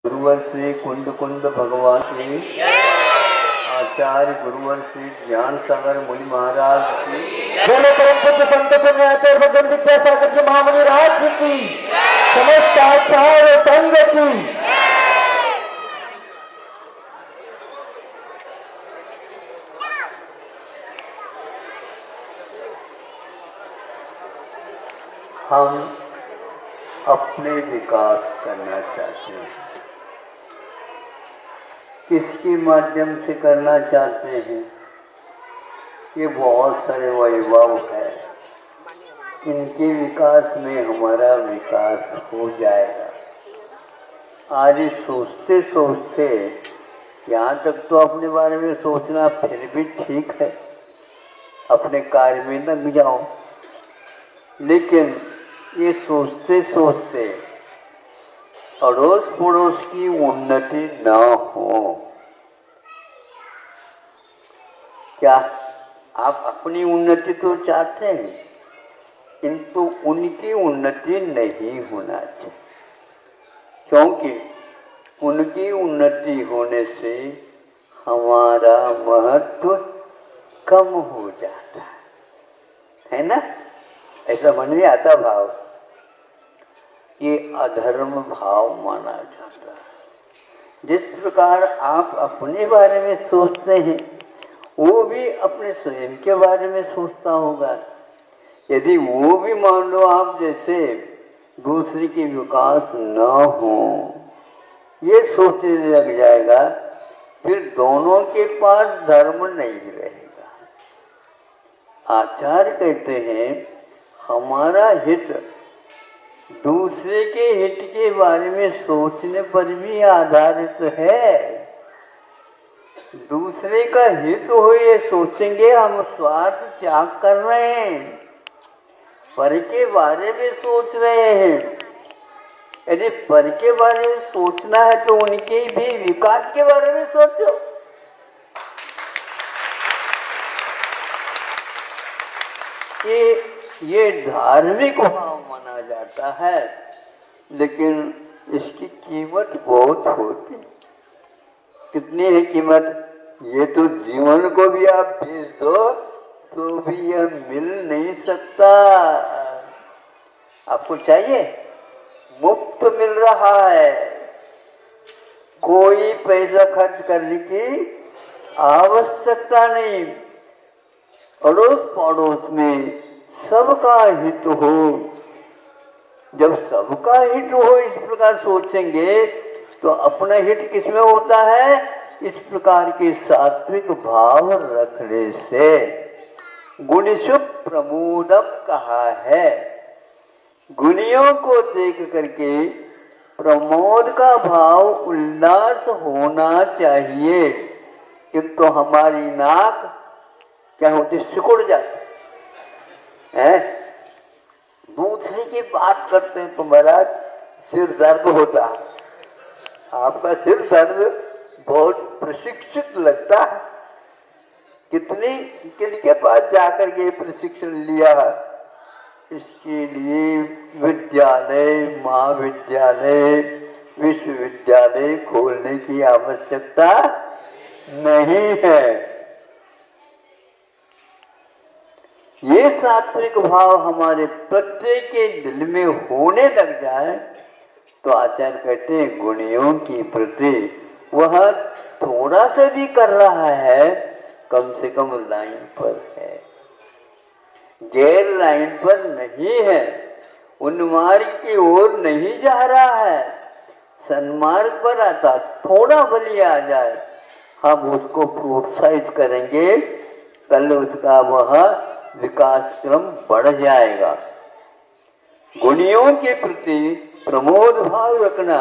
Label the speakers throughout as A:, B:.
A: गुरुवर श्री कुंद कुंद भगवान की आचार्य गुरुवर श्री ज्ञान सागर मुनि महाराज की
B: बोलो परम पूज्य संत आचार्य भगवान विद्यासागर जी महामुनि राज की समस्त आचार्य संघ की
A: हम अपने विकास करना चाहते हैं। किसके माध्यम से करना चाहते हैं? ये बहुत सारे वैभव है, इनके विकास में हमारा विकास हो जाएगा। आज सोचते सोचते यहाँ तक तो अपने बारे में सोचना फिर भी ठीक है, अपने कार्य में लग जाओ, लेकिन ये सोचते सोचते अड़ोस पड़ोस की उन्नति न हो। क्या आप अपनी उन्नति तो चाहते हैं, किंतु उनकी उन्नति नहीं होना चाहिए, क्योंकि उनकी उन्नति होने से हमारा महत्व कम हो जाता है ना। ऐसा मन में आता भाव, ये अधर्म भाव माना जाता है। जिस प्रकार आप अपने बारे में सोचते हैं, वो भी अपने स्वयं के बारे में सोचता होगा। यदि वो भी मान लो आप जैसे दूसरे के विकास न हो ये सोचने लग जाएगा, फिर दोनों के पास धर्म नहीं रहेगा। आचार्य कहते हैं हमारा हित दूसरे के हित के बारे में सोचने पर भी आधारित है। दूसरे का हित हो ये सोचेंगे, हम स्वार्थ त्याग कर रहे हैं, पर के बारे में सोच रहे हैं। यदि पर के बारे में सोचना है तो उनके भी विकास के बारे में सोचो। ये धार्मिक भाव माना जाता है, लेकिन इसकी कीमत बहुत होती। कितनी है कीमत? ये तो जीवन को भी आप बेच दो तो भी यह मिल नहीं सकता। आपको चाहिए, मुफ्त मिल रहा है, कोई पैसा खर्च करने की आवश्यकता नहीं। अड़ोस पड़ोस में सबका हित हो। जब सबका हित हो इस प्रकार सोचेंगे तो अपना हित किसमें होता है? इस प्रकार के सात्विक भाव रखने से गुणिषु प्रमोदक कहा है। गुणियों को देख करके प्रमोद का भाव उल्लास होना चाहिए, किंतु हमारी नाक क्या होती? सिकुड़ जाती है। दूसरे की बात करते हैं तो महाराज सिर दर्द होता। आपका सिर दर्द बहुत प्रशिक्षित लगता है। कितने किनके पास जाकर के प्रशिक्षण लिया? इसके लिए विद्यालय, महाविद्यालय, विश्वविद्यालय खोलने की आवश्यकता नहीं है। ये सात्विक भाव हमारे प्रत्येक के दिल में होने लग जाए तो आचार्य कहते हैं गुणियों की प्रति वह थोड़ा सा भी कर रहा है, कम से कम लाइन पर है, गैर लाइन पर नहीं है, उन्मार्ग की ओर नहीं जा रहा है, सन्मार्ग पर आता। थोड़ा बली आ जाए, हम उसको प्रोत्साहित करेंगे, कल उसका वह विकास क्रम बढ़ जाएगा। गुणियों के प्रति प्रमोद भाव रखना,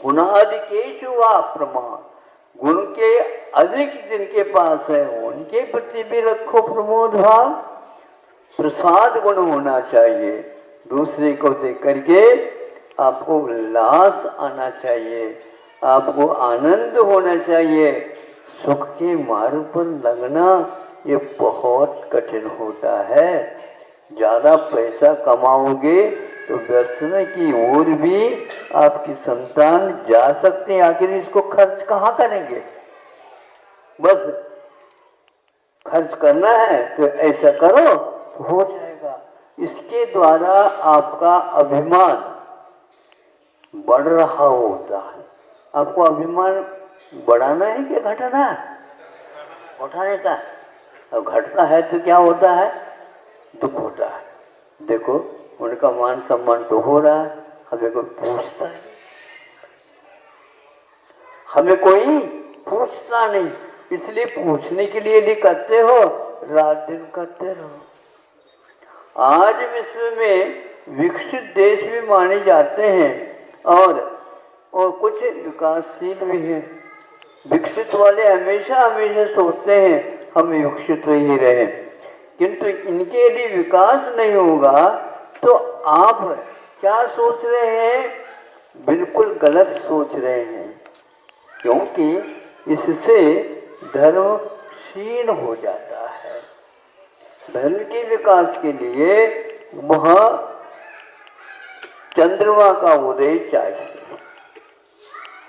A: गुणाधिकेषु वा प्रमाण, गुण के अधिक जिनके पास है उनके प्रति भी रखो प्रमोद भाव। प्रसाद गुण होना चाहिए, दूसरे को देख करके आपको उल्लास आना चाहिए, आपको आनंद होना चाहिए। सुख के मार्ग पर लगना ये बहुत कठिन होता है। ज्यादा पैसा कमाओगे तो व्यसन की ओर भी आपकी संतान जा सकते हैं। आखिर इसको खर्च कहाँ करेंगे? बस खर्च करना है तो ऐसा करो तो हो जाएगा। इसके द्वारा आपका अभिमान बढ़ रहा होता है। आपको अभिमान बढ़ाना है कि घटाना है? उठाने का। अब घटता है तो क्या होता है? दुख होता है। देखो उनका मान सम्मान तो हो रहा है, हमें कोई पूछता है? हमें कोई पूछता नहीं, इसलिए पूछने के लिए भी करते हो, रात दिन करते रहो। आज विश्व में विकसित देश भी माने जाते हैं और कुछ विकासशील भी हैं। विकसित वाले हमेशा हमेशा सोचते हैं हम विकसित ही रहे, किंतु इनके यदि विकास नहीं होगा तो आप क्या सोच रहे हैं? बिल्कुल गलत सोच रहे हैं, क्योंकि इससे धर्म क्षीण हो जाता है। धर्म के विकास के लिए वहाँ चंद्रमा का उदय चाहिए।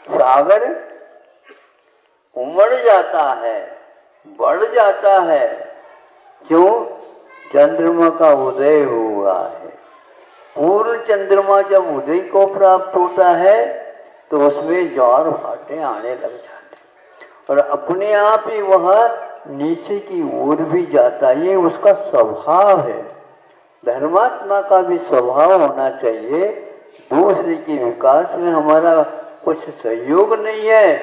A: सागर उमड़ जाता है, बढ़ जाता है, क्यों? चंद्रमा का उदय हुआ है। पूर्ण चंद्रमा जब उदय को प्राप्त होता है तो उसमें ज्वार भाटे आने लग जाते और अपने आप ही वह नीचे की ओर भी जाता है। ये उसका स्वभाव है। धर्मात्मा का भी स्वभाव होना चाहिए। दूसरे के विकास में हमारा कुछ सहयोग नहीं है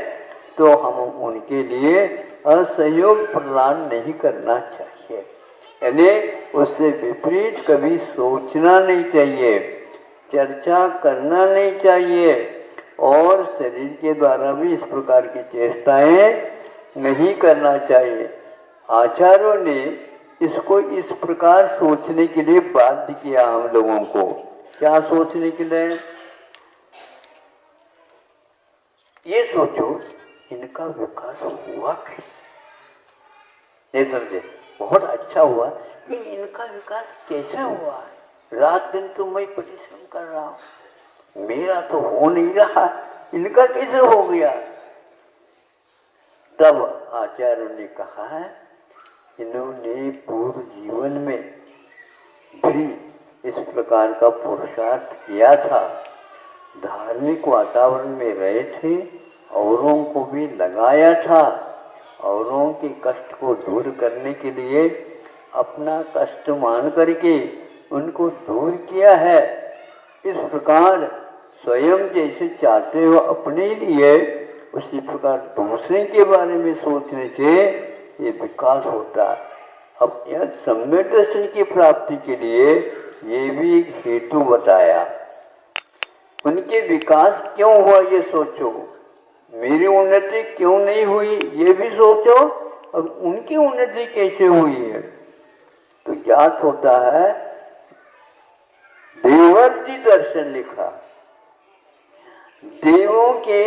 A: तो हम उनके लिए असहयोग प्रदान नहीं करना चाहिए, यानी उससे विपरीत कभी सोचना नहीं चाहिए, चर्चा करना नहीं चाहिए और शरीर के द्वारा भी इस प्रकार की चेष्टाएं नहीं करना चाहिए। आचार्यों ने इसको इस प्रकार सोचने के लिए बाध्य किया हम लोगों को। क्या सोचने के लिए? ये सोचो इनका विकास हुआ कैसे? नहीं समझे? बहुत अच्छा हुआ कि इनका विकास कैसे हुआ? रात दिन तो मैं परिश्रम कर रहा हूं, मेरा तो हो नहीं रहा, इनका कैसे हो गया? तब आचार्यों ने कहा है इन्होंने पूर्व जीवन में भी इस प्रकार का पुरुषार्थ किया था, धार्मिक वातावरण में रहे थे, औरों को भी लगाया था, औरों के कष्ट को दूर करने के लिए अपना कष्ट मान करके उनको दूर किया है। इस प्रकार स्वयं जैसे चाहते हो अपने लिए, उसी प्रकार दूसरे के बारे में सोचने से ये विकास होता है। अब यह सम्यक दर्शन की प्राप्ति के लिए ये भी एक हेतु बताया। उनके विकास क्यों हुआ ये सोचो, मेरी उन्नति क्यों नहीं हुई ये भी सोचो, अब उनकी उन्नति कैसे हुई है तो ज्ञात होता है। देवर्षि दर्शन लिखा, देवों के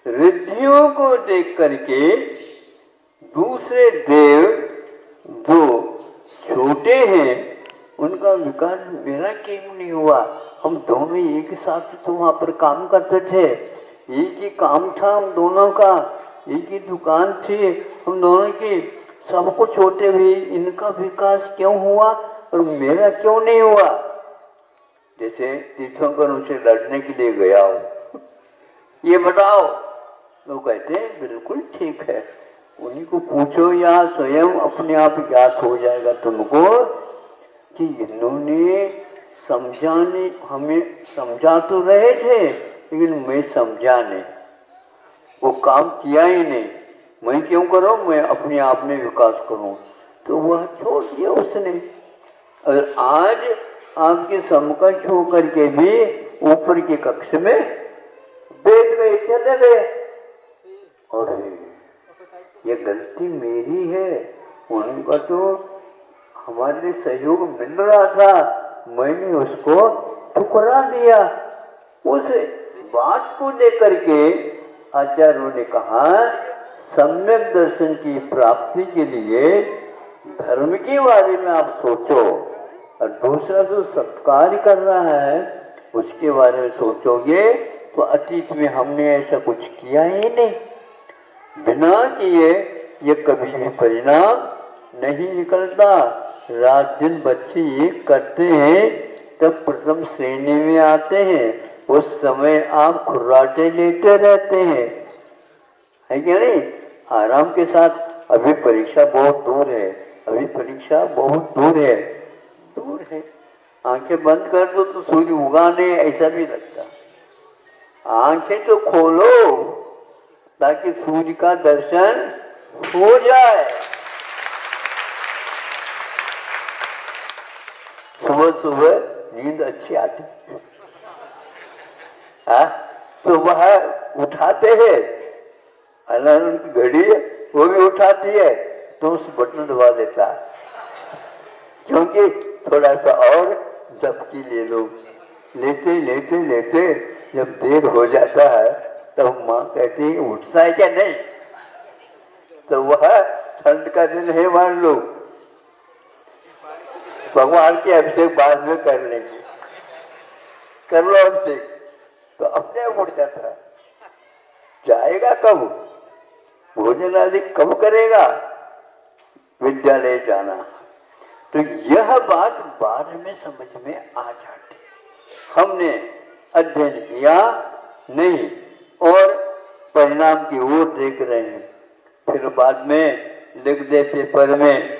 A: रिद्धियों को देख करके दूसरे देव जो छोटे हैं उनका विकास मेरा क्यों नहीं हुआ? हम दोनों एक साथ तो वहां पर काम करते थे, एक ही काम था हम दोनों का, एक ही दुकान थी हम दोनों की, सब कुछ होते हुए इनका विकास क्यों हुआ और मेरा क्यों नहीं हुआ? जैसे तीर्थंकर उनसे लड़ने के लिए गया हो, ये बताओ, वो कहते हैं बिल्कुल ठीक है, उन्हीं को पूछो या स्वयं अपने आप ज्ञात हो जाएगा तुमको कि इन्होंने समझाने हमें समझा तो रहे थे लेकिन मैं समझा नहीं, वो काम किया ही नहीं, मैं क्यों करूं, मैं अपने आप में विकास करूं, तो वह छोड़ दिया उसने। और आज आपके समकक्ष होकर के भी ऊपर के कक्ष में बैठ गए, चले गए, और ये गलती मेरी है, उनका तो हमारे लिए सहयोग मिल रहा था, मैंने उसको ठुकरा दिया। उस बात को लेकर के आचार्यों ने कहा सम्यक दर्शन की प्राप्ति के लिए धर्म के बारे में आप सोचो, और दूसरा जो सत्कार कर रहा है उसके बारे में सोचोगे तो अतीत में हमने ऐसा कुछ किया ही नहीं, बिना किए ये कभी भी परिणाम नहीं निकलता। रात दिन बच्चे ये करते हैं तब प्रथम श्रेणी में आते हैं, उस समय आप खुर्राटे लेते रहते हैं, है क्या नहीं? आराम के साथ। अभी परीक्षा बहुत दूर है, अभी परीक्षा बहुत दूर है, दूर है। आंखें बंद कर दो तो सूर्य उगा नहीं, ऐसा भी लगता। आंखें तो खोलो ताकि सूर्य का दर्शन हो जाए। सुबह सुबह नींद अच्छी आती है, तो वह उठाते हैं, अलार्म की घड़ी वो भी उठाती है, तो उस बटन दबा देता है, क्योंकि थोड़ा सा और झपकी ले लो। लेते लेते लेते जब देर हो जाता है तब माँ कहती है उठता है क्या नहीं, तो वह ठंड का दिन है मान लो, भगवान के अभिषेक बाद में कर लेंगे, कर लो अभिषेक, तो अपने आप उठ जाता है। जाएगा कब, भोजन आदि कब करेगा, विद्यालय जाना। तो यह बात बाद में समझ में आ जाती, हमने अध्ययन किया नहीं और परिणाम की ओर देख रहे हैं। फिर बाद में लिख दे पेपर में,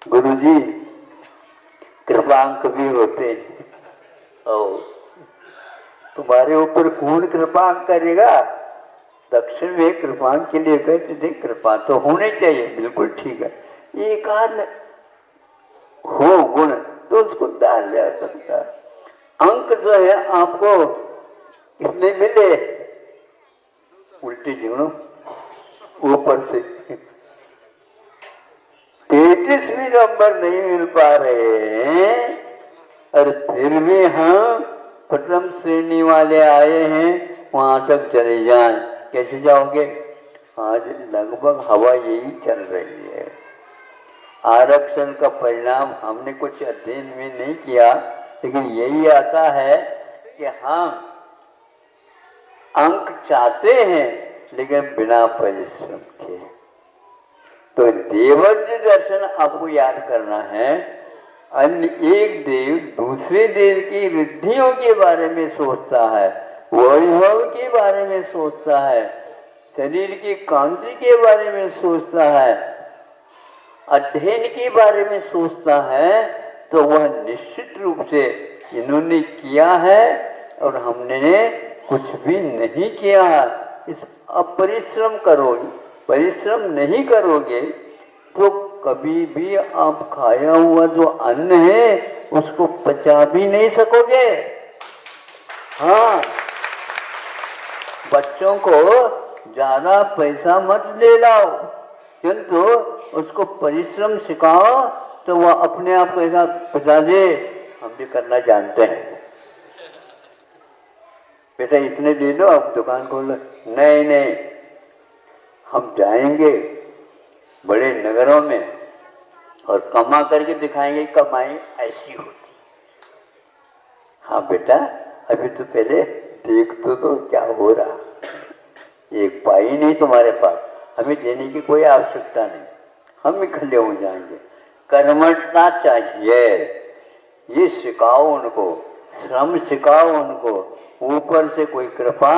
A: गुरुजी कृपांक भी होते हैं, और तुम्हारे ऊपर कौन कृपांक करेगा? दक्षिण में कृपांक के लिए कहते थे कृपा तो होनी चाहिए, बिल्कुल ठीक है, एक आध हो गुण तो उसको डाल जा सकता। अंक जो है आपको इसमें मिले उल्टी जुड़ो ऊपर से 33 नंबर नहीं मिल पा रहे हैं, और फिर भी हम प्रथम श्रेणी वाले आए हैं, वहां तक चले जाएं। कैसे जाओगे? आज लगभग हवा यही चल रही है। आरक्षण का परिणाम हमने कुछ अध्ययन में नहीं किया, लेकिन यही आता है कि हम अंक चाहते हैं लेकिन बिना परिश्रम के। तो देवर्षि दर्शन आपको याद करना है। अन्य एक देव दूसरे देव की रिद्धियों के बारे में सोचता है, वैभव के बारे में सोचता है, शरीर की कांति के बारे में सोचता है, अध्ययन के बारे में सोचता है, तो वह निश्चित रूप से इन्होंने किया है और हमने कुछ भी नहीं किया है। इस अपरिश्रम करोगे, परिश्रम नहीं करोगे तो कभी भी आप खाया हुआ जो अन्न है उसको पचा भी नहीं सकोगे। हाँ, बच्चों को ज्यादा पैसा मत ले लाओ, किंतु उसको परिश्रम सिखाओ तो वह अपने आप पैसा पचा दे। हम भी करना जानते हैं, बेटा इतने दे दो आप दुकान खोलो। नहीं नहीं, हम जाएंगे बड़े नगरों में और कमा करके दिखाएंगे कमाई ऐसी होती। हाँ बेटा, अभी तो पहले देख तो क्या हो रहा। एक पाई नहीं तुम्हारे पास, हमें देने की कोई आवश्यकता नहीं, हम ही खड़े हो जाएंगे। कर्मठता चाहिए, ये सिखाओ उनको, श्रम सिखाओ उनको। ऊपर से कोई कृपा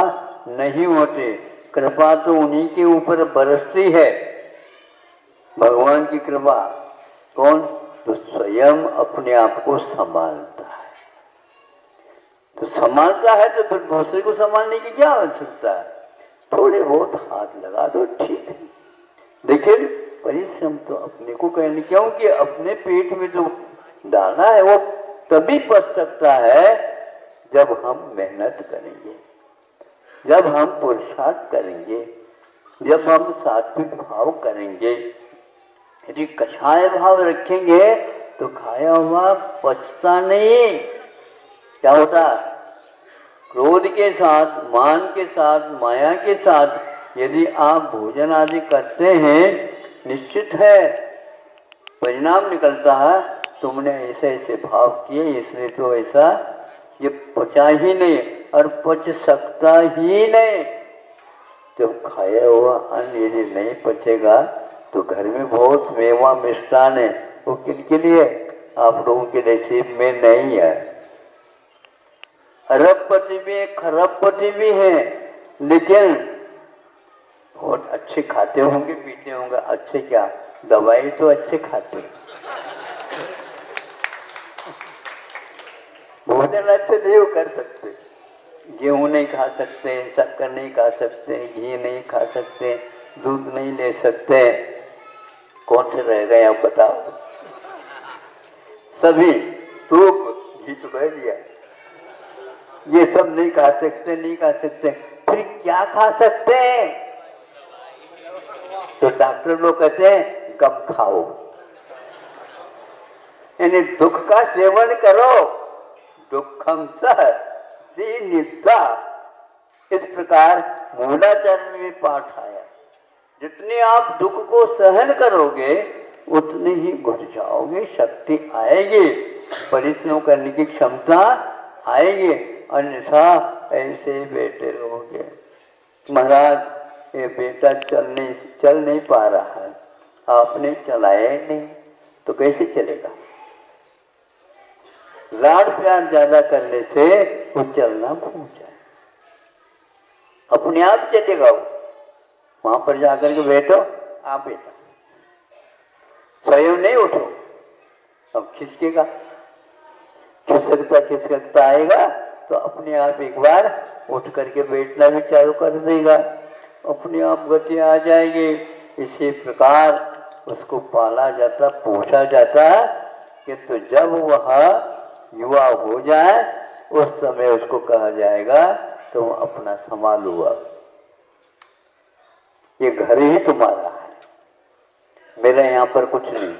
A: नहीं होती, कृपा तो उन्हीं के ऊपर बरसती है, भगवान की कृपा। कौन? तो स्वयं अपने आप को संभालता है। तो संभालता है तो फिर दूसरे को संभालने की क्या आवश्यकता है? थोड़े बहुत हाथ लगा दो, ठीक है, लेकिन परिश्रम तो अपने को करने, क्योंकि अपने पेट में जो डाला है वो तभी पच सकता है जब हम मेहनत करेंगे, जब हम पुरुषार्थ करेंगे, जब हम सात्विक भाव करेंगे। यदि कषाय भाव रखेंगे तो खाया हुआ पचता नहीं। क्या होता? क्रोध के साथ, मान के साथ, माया के साथ यदि आप भोजन आदि करते हैं, निश्चित है परिणाम निकलता है तुमने ऐसे ऐसे भाव किए इसलिए तो ऐसा ये पचा ही नहीं और पच सकता ही नहीं। जब खाया हुआ अन्न यदि नहीं पचेगा तो घर में बहुत मेवा मिष्ठान है, वो किनके लिए? आप लोगों के नसीब में नहीं है। अरबपति भी खरबपति भी है, लेकिन बहुत अच्छे खाते होंगे पीते होंगे। अच्छे क्या, दवाई तो अच्छे खाते, भोजन अच्छे नहीं कर सकते। गेहूं नहीं खा सकते, शक्कर नहीं खा सकते, घी नहीं खा सकते, दूध नहीं ले सकते, कौन से रह गए आप बताओ? सभी तूप घी तो कह दिया, ये सब नहीं खा सकते, नहीं खा सकते, फिर क्या खा सकते हैं? तो डॉक्टर लोग कहते हैं गम खाओ, यानी दुख का सेवन करो। दुखम सह निद्रा, इस प्रकार मूलाचार्य में पाठ आया। जितने आप दुख को सहन करोगे उतने ही घुट जाओगे, शक्ति आएगी, परिश्रम करने की क्षमता आएगी, अन्यथा ऐसे बैठे रहोगे। महाराज ये बेटा चल नहीं पा रहा है, आपने चलाया नहीं तो कैसे चलेगा? लाड प्यार ज्यादा करने से वो चलना भूल जाए, अपने आप चलेगा। वहां पर जाकर के बैठो, आप बेटा स्वयं नहीं उठो, अब खिसकेगा, खिसकता आएगा तो अपने आप एक बार उठ करके बैठना भी चालू कर देगा, अपने आप गति आ जाएगी। इसी प्रकार उसको पाला जाता, पोषा जाता कि तो जब वह युवा हो जाए उस समय उसको कहा जाएगा तुम अपना संभाल हुआ, ये घर ही तुम्हारा है, मेरा यहाँ पर कुछ नहीं।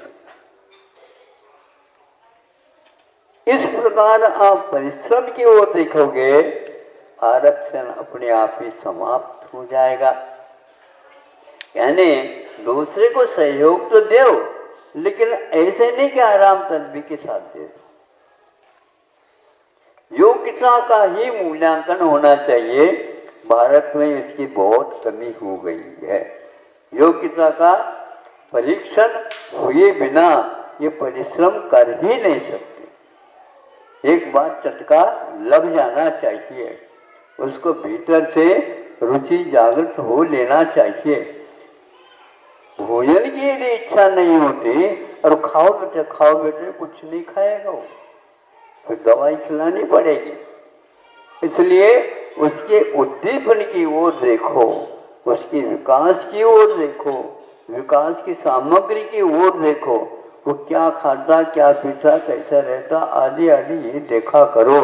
A: इस प्रकार आप परिश्रम की ओर देखोगे, आरक्षण अपने आप ही समाप्त हो जाएगा। यानी दूसरे को सहयोग तो दो, लेकिन ऐसे नहीं कि आराम तनबी के साथ दे दो। योग्यता का ही मूल्यांकन होना चाहिए। भारत में इसकी बहुत कमी हो गई है। योग्यता का परीक्षण हुए बिना ये परिश्रम कर ही नहीं सकते। एक बात चटका लग जाना चाहिए, उसको भीतर से रुचि जागृत हो लेना चाहिए। भोजन की यदि इच्छा नहीं होती और खाओ बेटे कुछ नहीं खाएगा वो, फिर दवाई खिलानी पड़ेगी। इसलिए उसके उद्दीपन की ओर देखो, उसके विकास की ओर देखो, विकास की सामग्री की ओर देखो, वो क्या खाता, क्या पीता, कैसा रहता, आदि आदि ये देखा करो,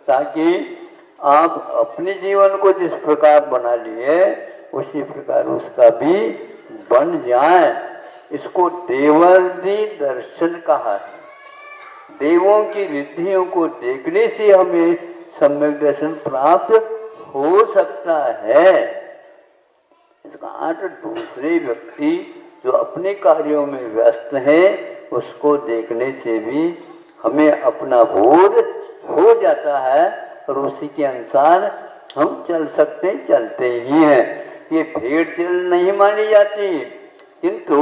A: ताकि आप अपने जीवन को जिस प्रकार बना लिए उसी प्रकार उसका भी बन जाए। इसको देवर्षि दर्शन कहा है। देवों की रिद्धियों को देखने से हमें सम्यक दर्शन प्राप्त हो सकता है। इसका अर्थ दूसरे व्यक्ति जो अपने कार्यों में व्यस्त हैं उसको देखने से भी हमें अपना बोध हो जाता है और उसी के अनुसार हम चलते ही हैं। ये भेड़ चल नहीं मानी जाती, किंतु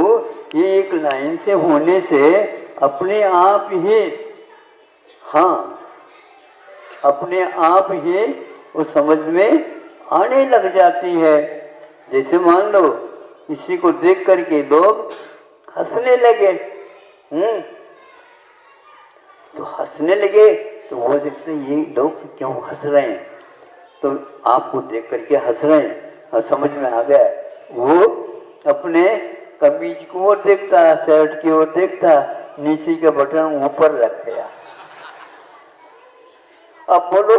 A: ये एक लाइन से होने से अपने आप ही अपने आप ही वो समझ में आने लग जाती है। जैसे मान लो किसी को देख करके लोग हंसने लगे, तो हंसने लगे तो वो देखते ये लोग क्यों हंस रहे हैं, तो आपको देख करके हंस रहे हैं और समझ में आ गया। वो अपने कमीज की ओर देखता, शर्ट की ओर देखता, नीचे का बटन ऊपर रख गया। अब बोलो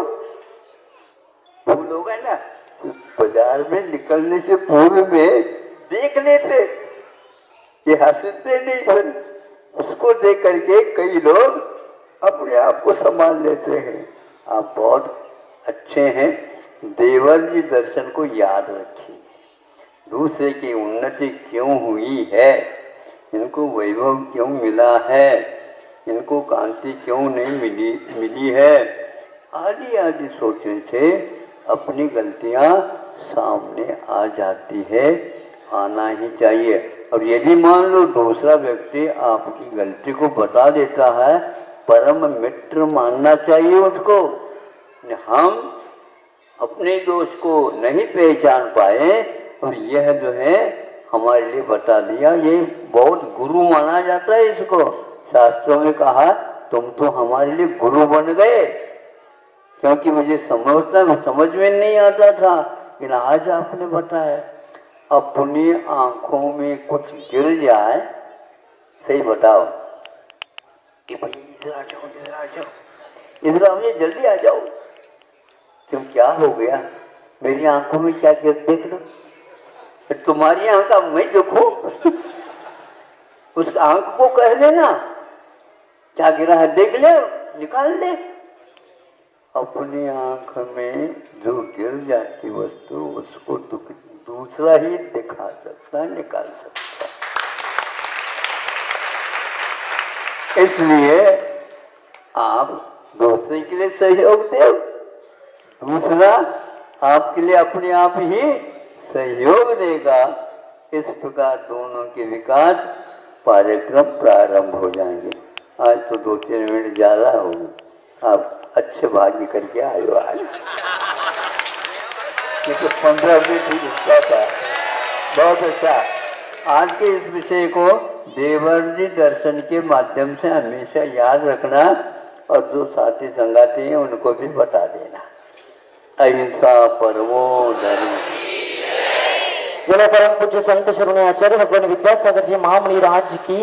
A: भूलोगे ना, बाजार में निकलने से पूर्व में देख लेते, ये हंसते नहीं, फिर उसको देख करके कई लोग अपने आप को संभाल लेते हैं। आप बहुत अच्छे हैं, देवर्षि दर्शन को याद रखिए। दूसरे की उन्नति क्यों हुई है, इनको वैभव क्यों मिला है, इनको कांति क्यों नहीं मिली है, आदि आदि सोचने से अपनी गलतियां सामने आ जाती है, आना ही चाहिए। और यदि मान लो दूसरा व्यक्ति आपकी गलती को बता देता है, परम मित्र मानना चाहिए उसको। हम अपने दोष को नहीं पहचान पाए और यह जो है हमारे लिए बता दिया, ये बहुत गुरु माना जाता है इसको। शास्त्रों में कहा तुम तो हमारे लिए गुरु बन गए, क्योंकि मुझे समझ में नहीं आता था, लेकिन आज आपने बताया। अपनी आंखों में कुछ गिर जाए, सही बताओ कि भाई इधर आ जाओ, इधर आ जाओ, इधर आओ, जल्दी आ जाओ। क्यों, क्या हो गया? मेरी आंखों में क्या गिर, देख लो। तुम्हारी आंख अब मैं देखूं? उस आंख को कह देना क्या गिरा है, देख ले, निकाल ले। अपनी आंख में जो गिर जाती वस्तु उसको दूसरा ही दिखा सकता है, निकाल सकता है। इसलिए आप दूसरे के लिए सहयोग दो, दूसरा आपके लिए अपने आप ही सहयोग देगा। इस प्रकार दोनों के विकास कार्यक्रम प्रारंभ हो जाएंगे। आज तो 2-3 मिनट ज्यादा हो गए, आप अच्छे भाग्य करके आए हो आज। ये तो 15 मिनट ही रुकता था, बहुत अच्छा। आज के इस विषय को देवर्षि दर्शन के माध्यम से हमेशा याद रखना और जो साथी संगाती हैं उनको भी बता देना। अहिंसा परमो धर्म।
B: जय परम पूज्य संत शरण आचार्य भगवान विद्यासागर जी महामुनि राज की